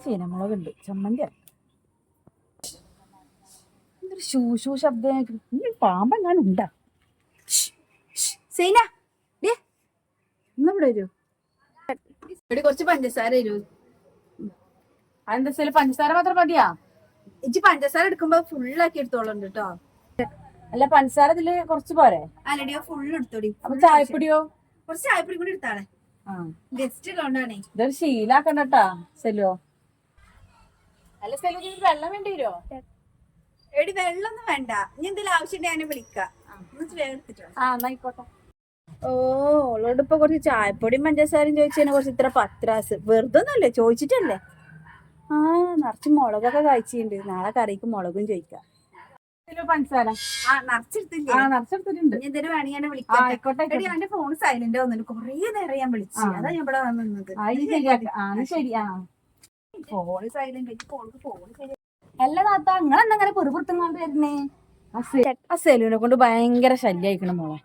ചീനമുളകുണ്ട് ചമ്മന്തി എന്തൊരു ശൂശൂ ശബ്ദം. പാമ്പെങ്ങാനും ഉണ്ടാ? സൈന ഇന്നിവിടെ വരൂ. ഇവിടെ കുറച്ച് പഞ്ചസാര തരൂ. അതെന്താ പഞ്ചസാര മാത്രം മതിയാ? ഇജ്ജ് പഞ്ചസാര എടുക്കുമ്പോ ഫുള്ളാക്കി എടുത്തോളുണ്ട് കേട്ടോ. അല്ല പഞ്ചസാര ഇതില് കുറച്ച് പോരെ? അല്ലടിയോ ഫുള്ള് എടുത്തോടി. അപ്പൊ ചായപ്പൊടിയോ? കുറച്ച് ചായപ്പൊടി കൂടി എടുത്താളെ. ഗസ്റ്റ് ഉള്ളതുകൊണ്ടാണേ. ഇതൊരു ശീലാക്കണ്ടട്ടാ സെലോ. അല്ല സെലു വെള്ളം വേണ്ടി വരുമോ? എടി വെള്ളമൊന്നും വേണ്ട. ഇനി എന്തെങ്കിലും ആവശ്യം ഞാൻ വിളിക്കാം. ആയിക്കോട്ടെ. ഓ ഓളോട് ഇപ്പൊ കുറച്ച് ചായപ്പൊടിയും പഞ്ചസാരയും ചോദിച്ചതിനെ കുറച്ച് ഇത്ര പത്രാസ് വെറുതെ ഒന്നല്ലേ ചോദിച്ചിട്ടല്ലേ. നിറച്ച് മുളകൊക്കെ കഴിച്ചിട്ടുണ്ട്. നാളെ കറിക്ക് മുളകും ചോദിക്കാം. പഞ്ചസാര നിറച്ചെടുത്തിട്ടുണ്ട്. എന്തെങ്കിലും വേണമെങ്കിൽ വിളിക്കാം. ആയിക്കോട്ടെ. എന്റെ ഫോൺ സൈലന്റ് വന്നിട്ട് കൊറേ നേരം ഞാൻ വിളിച്ചു. അതാ ഞാൻ ഇവിടെ വന്നത്. ശരിയാ ഫോൺ സൈലന്റ്. ഫോൺ എല്ലാ താത്ത നിങ്ങളെന്നങ്ങനെ പെറുപുറത്തുകൊണ്ട് വരുന്നേ? ആ സെലുവിനെ കൊണ്ട് ഭയങ്കര ശല്യമായിക്കണം മോളെ.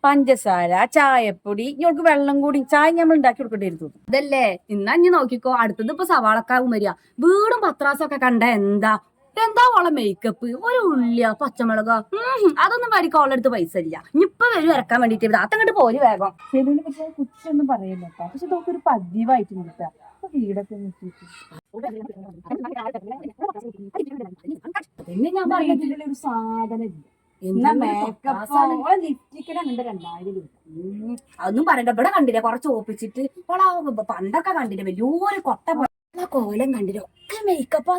പഞ്ചസാര ചായപ്പൊടി ഇവൾക്ക് വെള്ളം കൂടി ചായ നമ്മൾ ഉണ്ടാക്കി കൊടുക്കേണ്ടി വരും. അതല്ലേ ഇന്നാ ഇനി നോക്കിക്കോ. അടുത്തത് ഇപ്പൊ സവാളക്കാവും വരിക. വീടും പത്രാസൊക്കെ കണ്ട എന്താ ഓളെ മേക്കപ്പ് ഒരു ഉള്ളിയ പച്ചമുളകോ അതൊന്നും വരിക. ഓളെടുത്ത് പൈസ ഇല്ല. ഇനിയിപ്പൊ വരും ഇറക്കാൻ വേണ്ടിട്ട് അതങ്ങോട്ട് പോര് വേഗം. സെലുവിനെ പറ്റി കുറ്റൊന്നും പറയില്ല കേട്ടോ. പക്ഷെ ഇതൊക്കെ ഒരു പതിവായിട്ട് കിട്ടാ. വീടൊക്കെ പിന്നെ ഞാൻ പറഞ്ഞതിലുള്ള ഒരു സാധനം അതൊന്നും പറയണ്ട. ഇവിടെ കണ്ടില്ല കുറച്ച് ഓപ്പിച്ചിട്ട് പണ്ടൊക്കെ കണ്ടില്ല വലിയൊരു കൊട്ട കോലം കണ്ടില്ല. ഒക്കെ മേക്കപ്പ്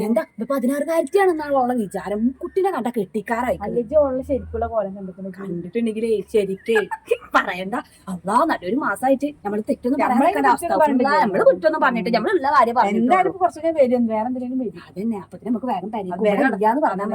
എന്താ 16,000 ഓളം വിചാരം. കുട്ടിനെ കണ്ട കെട്ടിക്കാറായി. ശരിക്കുള്ള കോലം കണ്ടിട്ടുണ്ടെങ്കിലേ ശരിക്ക് പറയണ്ട. അള്ളാ നല്ലൊരു മാസമായിട്ട് നമ്മള് തെറ്റൊന്നും പറയാൻ അവസ്ഥ. നമ്മള് കുറ്റൊന്നും പറഞ്ഞിട്ട് നമ്മളുള്ള കാര്യം പറഞ്ഞു. കുറച്ചൊക്കെ വരും. വേറെ എന്തെങ്കിലും വരും. അതന്നെ. അപ്പൊ നമുക്ക് വേഗം തരിക പറഞ്ഞാൽ